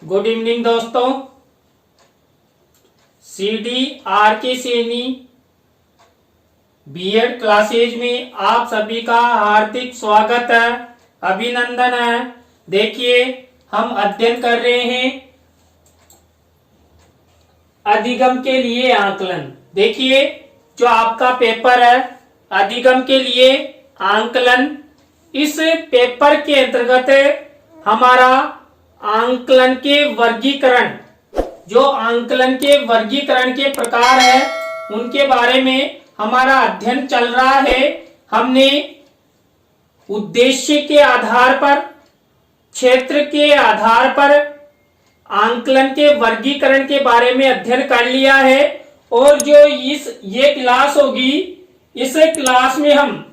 Good evening दोस्तों। CDRK Saini BEd classes में आप सभी का हार्दिक स्वागत है, अभिनंदन है। देखिए हम अध्ययन कर रहे हैं अधिगम के लिए आंकलन। देखिए जो आपका पेपर है अधिगम के लिए आंकलन, इस पेपर के अंतर्गत हमारा आंकलन के वर्गीकरण, जो आंकलन के वर्गीकरण के प्रकार है उनके बारे में हमारा अध्ययन चल रहा है। हमने उद्देश्य के आधार पर, क्षेत्र के आधार पर आंकलन के वर्गीकरण के बारे में अध्ययन कर लिया है। और जो ये क्लास होगी, इस क्लास में हम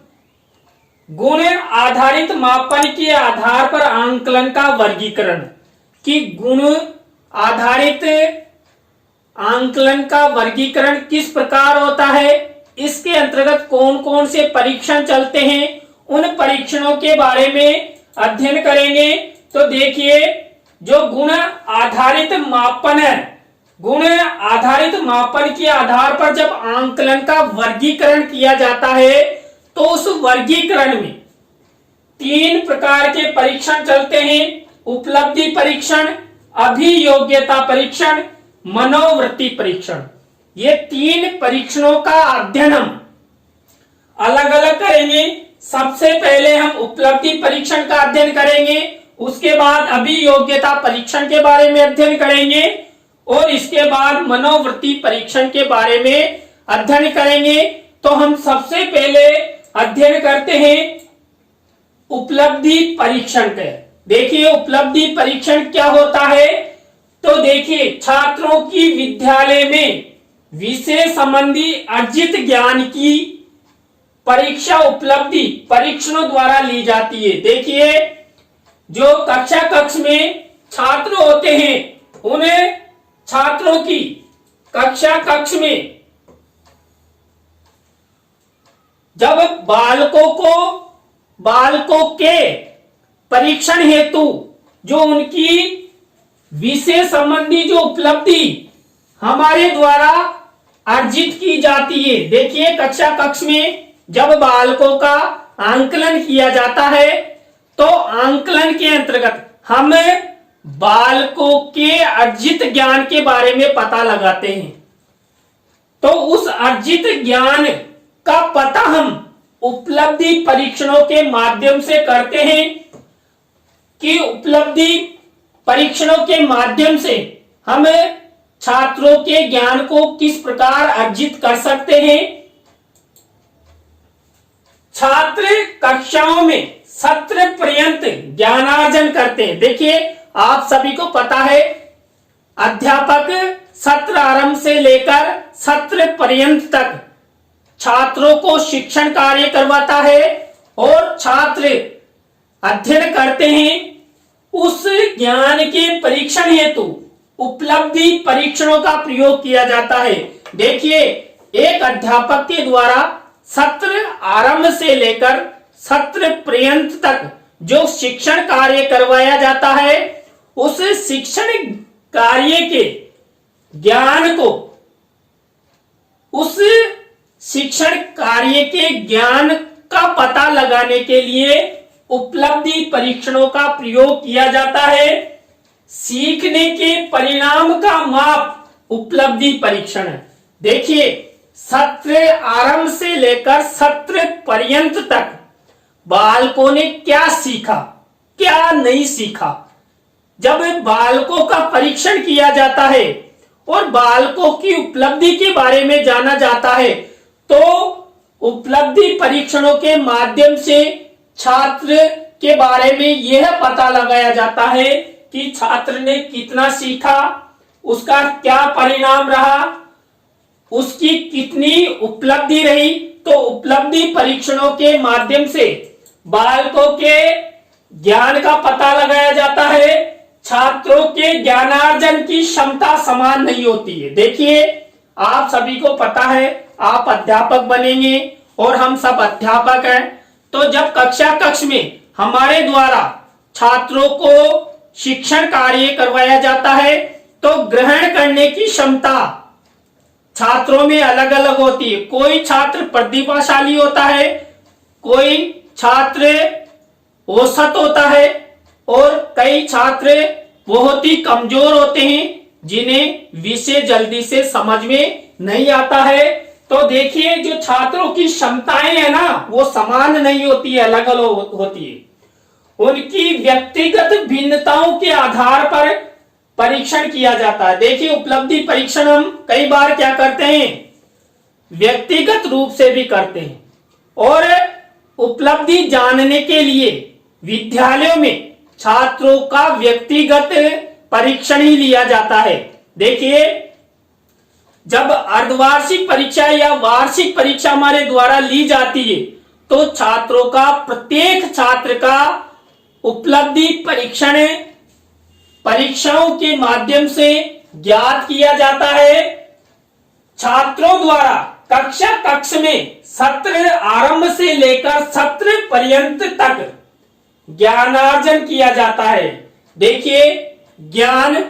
गुण आधारित मापन के आधार पर आंकलन का वर्गीकरण, कि गुण आधारित आंकलन का वर्गीकरण किस प्रकार होता है, इसके अंतर्गत कौन कौन से परीक्षण चलते हैं, उन परीक्षणों के बारे में अध्ययन करेंगे। तो देखिए जो गुण आधारित मापन है, गुण आधारित मापन के आधार पर जब आंकलन का वर्गीकरण किया जाता है तो उस वर्गीकरण में 3 प्रकार के परीक्षण चलते हैं: उपलब्धि परीक्षण, अभियोग्यता परीक्षण, मनोवृत्ति परीक्षण। ये 3 परीक्षणों का अध्ययन हम अलग अलग करेंगे। सबसे पहले हम उपलब्धि परीक्षण का अध्ययन करेंगे, उसके बाद अभियोग्यता परीक्षण के बारे में अध्ययन करेंगे और इसके बाद मनोवृत्ति परीक्षण के बारे में अध्ययन करेंगे। तो हम सबसे पहले अध्ययन करते हैं उपलब्धि परीक्षण का। देखिए उपलब्धि परीक्षण क्या होता है। तो देखिए छात्रों की विद्यालय में विषय संबंधी अर्जित ज्ञान की परीक्षा उपलब्धि परीक्षणों द्वारा ली जाती है। देखिए जो कक्ष में छात्र होते हैं, उन्हें छात्रों की कक्ष में जब बालकों के परीक्षण हेतु जो उनकी विषय संबंधी जो उपलब्धि हमारे द्वारा अर्जित की जाती है। देखिए कक्ष में जब बालकों का आंकलन किया जाता है तो आंकलन के अंतर्गत हम बालकों के अर्जित ज्ञान के बारे में पता लगाते हैं। तो उस अर्जित ज्ञान का पता हम उपलब्धि परीक्षणों के माध्यम से करते हैं कि उपलब्धि परीक्षणों के माध्यम से हम छात्रों के ज्ञान को किस प्रकार अर्जित कर सकते हैं। छात्र कक्षाओं में सत्र पर्यंत ज्ञानार्जन करते हैं। देखिए आप सभी को पता है अध्यापक सत्र आरंभ से लेकर सत्र पर्यंत तक छात्रों को शिक्षण कार्य करवाता है और छात्र अध्ययन करते हैं। उस ज्ञान के परीक्षण हेतु उपलब्धि परीक्षणों का प्रयोग किया जाता है। देखिए एक अध्यापक के द्वारा सत्र आरंभ से लेकर सत्र पर्यंत तक जो शिक्षण कार्य करवाया जाता है, उस शिक्षण कार्य के ज्ञान को, उस शिक्षण कार्य के ज्ञान का पता लगाने के लिए उपलब्धि परीक्षणों का प्रयोग किया जाता है। सीखने के परिणाम का माप उपलब्धि परीक्षण है। देखिए सत्र आरंभ से लेकर सत्र पर्यंत तक बालकों ने क्या सीखा, क्या नहीं सीखा। जब बालकों का परीक्षण किया जाता है और बालकों की उपलब्धि के बारे में जाना जाता है तो उपलब्धि परीक्षणों के माध्यम से छात्र के बारे में यह पता लगाया जाता है कि छात्र ने कितना सीखा, उसका क्या परिणाम रहा, उसकी कितनी उपलब्धि रही। तो उपलब्धि परीक्षणों के माध्यम से बालकों के ज्ञान का पता लगाया जाता है। छात्रों के ज्ञानार्जन की क्षमता समान नहीं होती है। देखिए आप सभी को पता है आप अध्यापक बनेंगे और हम सब अध्यापक हैं। तो जब कक्ष में हमारे द्वारा छात्रों को शिक्षण कार्य करवाया जाता है तो ग्रहण करने की क्षमता छात्रों में अलग अलग होती है। कोई छात्र प्रतिभाशाली होता है, कोई छात्र औसत होता है और कई छात्र बहुत ही कमजोर होते हैं जिन्हें विषय जल्दी से समझ में नहीं आता है। तो देखिए जो छात्रों की क्षमताएं है ना वो समान नहीं होती है, अलग अलग होती है। उनकी व्यक्तिगत भिन्नताओं के आधार पर परीक्षण किया जाता है। देखिए उपलब्धि परीक्षण हम कई बार क्या करते हैं, व्यक्तिगत रूप से भी करते हैं और उपलब्धि जानने के लिए विद्यालयों में छात्रों का व्यक्तिगत परीक्षण ही लिया जाता है। देखिए जब अर्धवार्षिक परीक्षा या वार्षिक परीक्षा हमारे द्वारा ली जाती है तो छात्रों का प्रत्येक छात्र का उपलब्धि परीक्षण परीक्षाओं के माध्यम से ज्ञात किया जाता है। छात्रों द्वारा कक्ष में सत्र आरंभ से लेकर सत्र पर्यंत तक ज्ञानार्जन किया जाता है। देखिए ज्ञान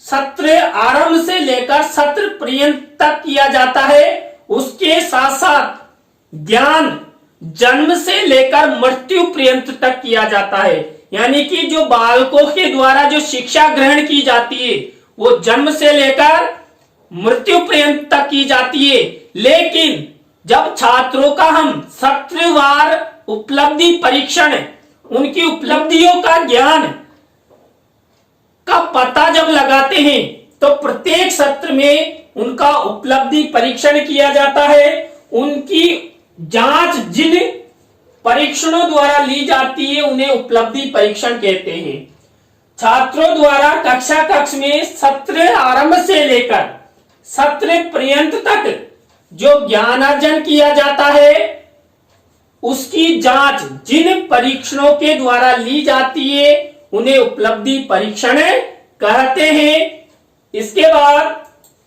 सत्र आरंभ से लेकर सत्र पर्यंत तक किया जाता है। उसके साथ साथ ज्ञान जन्म से लेकर मृत्यु पर्यंत तक किया जाता है। यानी कि जो बालकों के द्वारा जो शिक्षा ग्रहण की जाती है वो जन्म से लेकर मृत्यु पर्यंत तक की जाती है। लेकिन जब छात्रों का हम सत्रवार उपलब्धि परीक्षण उनकी उपलब्धियों का ज्ञान का पता जब लगाते हैं तो प्रत्येक सत्र में उनका उपलब्धि परीक्षण किया जाता है। उनकी जांच जिन परीक्षणों द्वारा ली जाती है उन्हें उपलब्धि परीक्षण कहते हैं। छात्रों द्वारा कक्ष में सत्र आरंभ से लेकर सत्र पर्यंत तक जो ज्ञानार्जन किया जाता है उसकी जांच जिन परीक्षणों के द्वारा ली जाती है उन्हें उपलब्धि परीक्षण कहते हैं। इसके बाद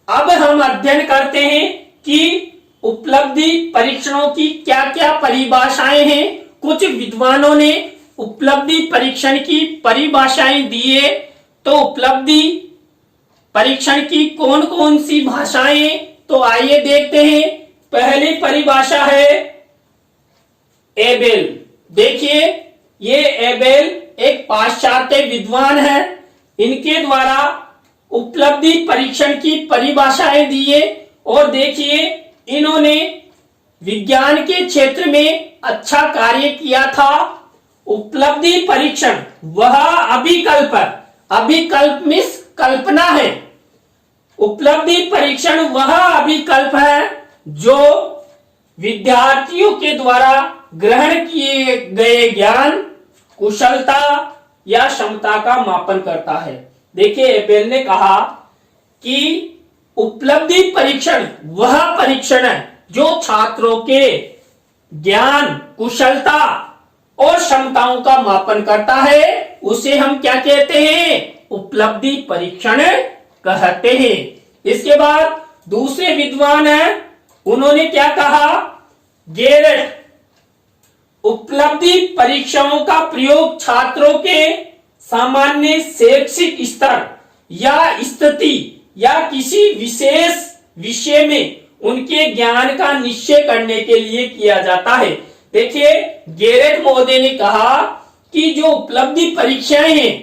अब हम अध्ययन करते हैं कि उपलब्धि परीक्षणों की क्या क्या परिभाषाएं हैं। कुछ विद्वानों ने उपलब्धि परीक्षण की परिभाषाएं दी है। तो उपलब्धि परीक्षण की कौन कौन सी भाषाएं, तो आइए देखते हैं। पहली परिभाषा है एबेल। देखिए ये एबेल एक पाश्चात्य विद्वान है, इनके द्वारा उपलब्धि परीक्षण की परिभाषाएं दी है। और देखिए इन्होंने विज्ञान के क्षेत्र में अच्छा कार्य किया था। उपलब्धि परीक्षण वह अभिकल्प, अभिकल्प मीन्स कल्पना है। उपलब्धि परीक्षण वह अभिकल्प है जो विद्यार्थियों के द्वारा ग्रहण किए गए ज्ञान, कुशलता या क्षमता का मापन करता है। देखिए एबेल ने कहा कि उपलब्धि परीक्षण वह परीक्षण है जो छात्रों के ज्ञान, कुशलता और क्षमताओं का मापन करता है। उसे हम क्या कहते हैं, उपलब्धि परीक्षण कहते हैं। इसके बाद दूसरे विद्वान हैं, उन्होंने क्या कहा, गेरट उपलब्धि परीक्षाओं का प्रयोग छात्रों के सामान्य शैक्षिक स्तर या स्थिति या किसी विशेष विषय में उनके ज्ञान का निश्चय करने के लिए किया जाता है। देखिए गेरेट महोदय ने कहा कि जो उपलब्धि परीक्षाएं हैं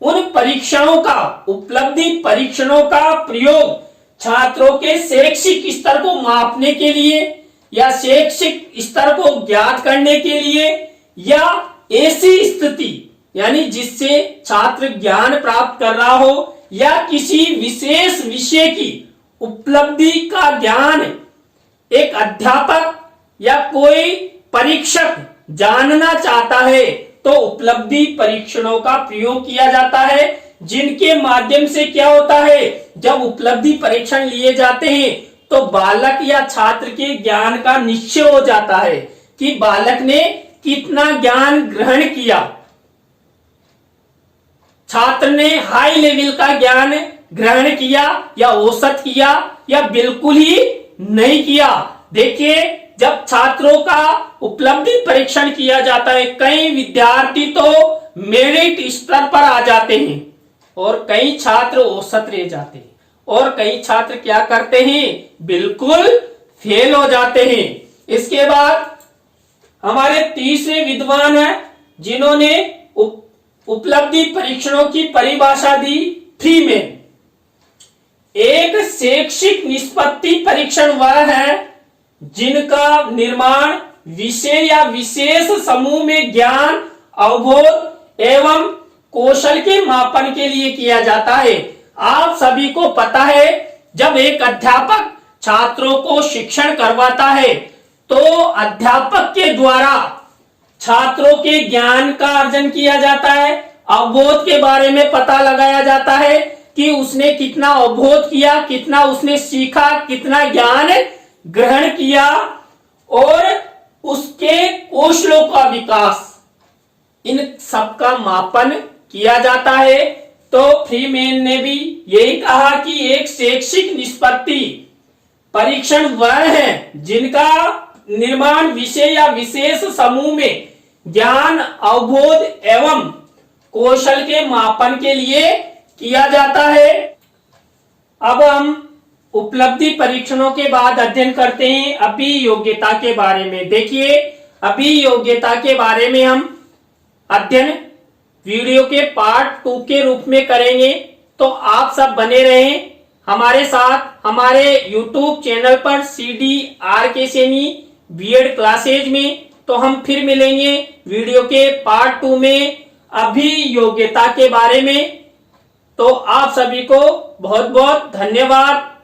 उन परीक्षाओं का, उपलब्धि परीक्षणों का प्रयोग छात्रों के शैक्षिक स्तर को मापने के लिए या शैक्षिक स्तर को ज्ञात करने के लिए या ऐसी स्थिति यानी जिससे छात्र ज्ञान प्राप्त कर रहा हो या किसी विशेष विषय की उपलब्धि का ज्ञान एक अध्यापक या कोई परीक्षक जानना चाहता है तो उपलब्धि परीक्षणों का प्रयोग किया जाता है, जिनके माध्यम से क्या होता है, जब उपलब्धि परीक्षण लिए जाते हैं तो बालक या छात्र के ज्ञान का निश्चय हो जाता है कि बालक ने कितना ज्ञान ग्रहण किया। छात्र ने हाई लेवल का ज्ञान ग्रहण किया या औसत किया या बिल्कुल ही नहीं किया। देखिए जब छात्रों का उपलब्धि परीक्षण किया जाता है, कई विद्यार्थी तो मेरिट स्तर पर आ जाते हैं और कई छात्र औसत रह जाते हैं और कई छात्र क्या करते हैं, बिल्कुल फेल हो जाते हैं। इसके बाद हमारे तीसरे विद्वान हैं जिन्होंने उपलब्धि परीक्षणों की परिभाषा दी, फ्रीमेन। एक शैक्षिक निष्पत्ति परीक्षण वह है जिनका निर्माण विषय या विशेष समूह में ज्ञान, अवबोध एवं कौशल के मापन के लिए किया जाता है। आप सभी को पता है, जब एक अध्यापक छात्रों को शिक्षण करवाता है तो अध्यापक के द्वारा छात्रों के ज्ञान का अर्जन किया जाता है, अवबोध के बारे में पता लगाया जाता है कि उसने कितना अवबोध किया, कितना उसने सीखा, कितना ज्ञान ग्रहण किया और उसके कौशलों का विकास, इन सब का मापन किया जाता है। तो फ्रीमेन ने भी यही कहा कि एक शैक्षिक निष्पत्ति परीक्षण वह है जिनका निर्माण विषय या विशेष समूह में ज्ञान, अवबोध एवं कौशल के मापन के लिए किया जाता है। अब हम उपलब्धि परीक्षणों के बाद अध्ययन करते हैं अभियोग्यता के बारे में। देखिए, अभियोग्यता के बारे में हम अध्ययन वीडियो के पार्ट 2 के रूप में करेंगे, तो आप सब बने रहें हमारे साथ हमारे YouTube चैनल पर CDRK सैनी बीएड क्लासेज में। तो हम फिर मिलेंगे वीडियो के पार्ट 2 में अभियोग्यता के बारे में। तो आप सभी को बहुत बहुत धन्यवाद।